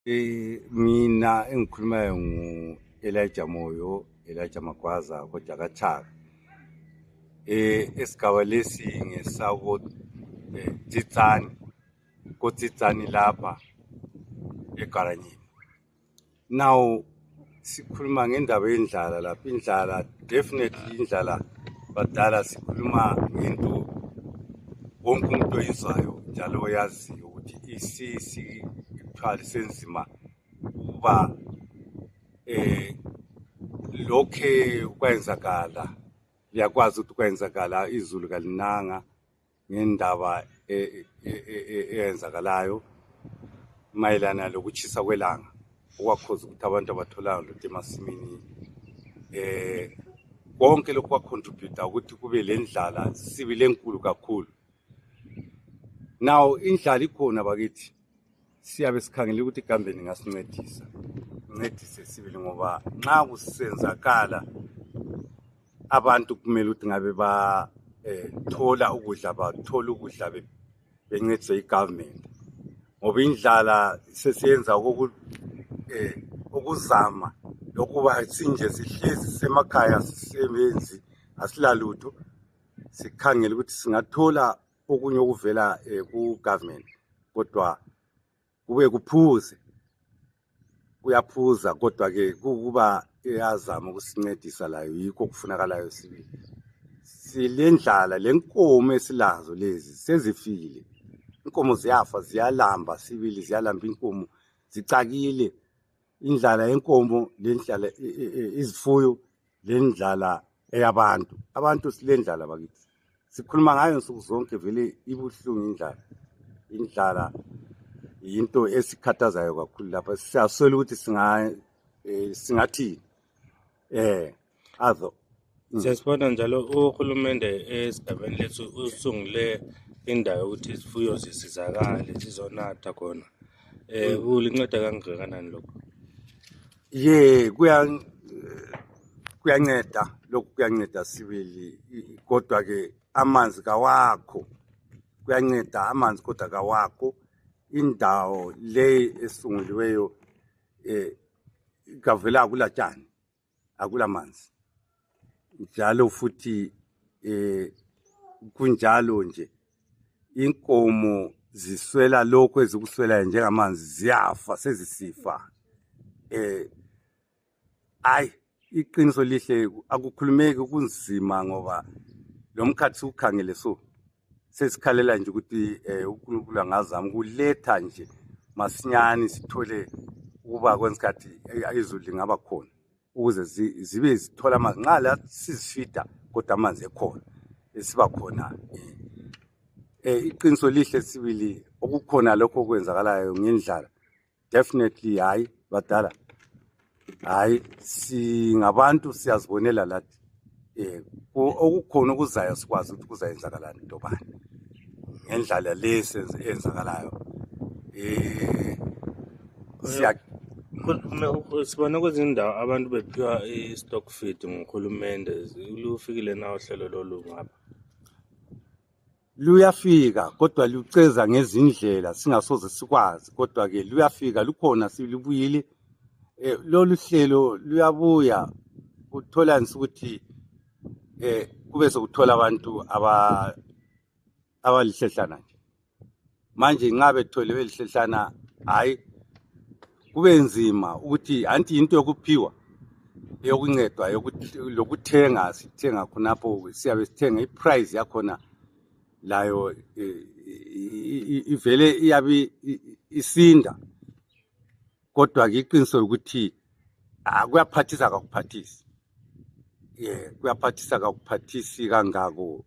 Mina engikhulumayo ngu-Elijah Moyo, Elijah Magwaza kodwa kaChaka. Esigaba lesi ngesako Tsitsani, koTsitsani lapha eGaranyeni. Now sikhuluma ngendaba yendlala lapha, indlala definitely indlala badala sikhuluma ngento wonke umuntu oyizwayo njalo oyaziyo ukuthi isithwali senzima ukuba lokhe kwenzakala liyakwazi ukuthi kwenzakala izulu kalinanga ngendaba eyenzakalayo mayelana lokuchisa kwelanga okwakhoza ukuthi abantu abatholayo lutho emasimini konke lokhu kwacontribute ukuthi kube lendlala sibile enkulu kakhulu. Now indlala ikhona bakithi, siyabe sikhangela ukuthi igambeni ngasincedisa ncedise sibili ngoba nxa kusenzakala abantu kumele ukuthi ngabe thola ukudla bathola ukudla bencediswe igovernment ngoba indlala sesiyenza ukuzama lokuba sinje sihlezi semakhaya sisebenzi asilalutho sikhangela ukuthi singathola okunye okuvela ku-government kodwa kube kuphuze kuyaphuza kodwa-ke kuba eyazama ukusincedisa layo yikho kufunakalayo sibili. Silendlala lenkomo esilazo lezi sezifikile, inkomo ziyafa ziyalamba sibili ziyalamba inkomo zicakile. Indlala yenkomo lendlala izifuyo lendlala eyabantu abantu silendlala bakithi sikhuluma ngayo nsuku zonke vele ibuhlungu indlala into esikhathazayo kakhulu lapha siyasola ukuthi singathini azo siyasibona njalo uhulumende esigabeni lethu usungule indawo ukuthi izifuyo zisizakale zizonatha khona kulinceda kangakanani lokho? Kuyanceda lokhu kuyanceda sibili kodwa-ke amanzi kawakho kuyanceda amanzi kodwa kawakho. Indawo le esunguliweyo kavela akulatshani akulamanzi njalo futhi kunjalo nje inkomo ziswela lokho ezikuswelayo njengamanzi ziyafa sezisifa. Iqiniso lihle akukhulumeki kunzima ngoba lo mkhathi siwukhangele so sesikhalela nje ukuthi uNkulunkulu angazama ukuletha nje masinyane sithole ukuba kwensikhathi izulu lingaba khona ukuze zibe zithola amanzi nxa la sizifida kodwa amanzi ekhona esiba khona. Iqiniso lihle sibili okukhona lokho okwenzakalayo ngendlala definitely badala singabantu siyazibonela lathi okukhona okuzayo sikwazi ukuthi kuzayenzakalani into bani ngendlala lesi eyenzakalayo. Sibona kwezindawo abantu bephiwa i-stock feed nguhulumende. Lufikile na uhlelo lolu ngapha? Luyafika kodwa luceza ngezindlela singasoze sikwazi kodwa-ke luyafika lukhona silubuyile. Lolu hlelo luyabuya kuthola ukuthi kube sokuthola abantu abalihlehlana nje manje nxa bethole belihlehlana kube nzima ukuthi anti into yokuphiwa yokuncedwa lokuthenga sithenga khonapho siyabe sithenga iprice yakhona layo ivele iyabe isinda kodwa-ke iqiniso ukuthi kuyaphathisa kakuphathisi kuyaphathisa kakuphathisi kangako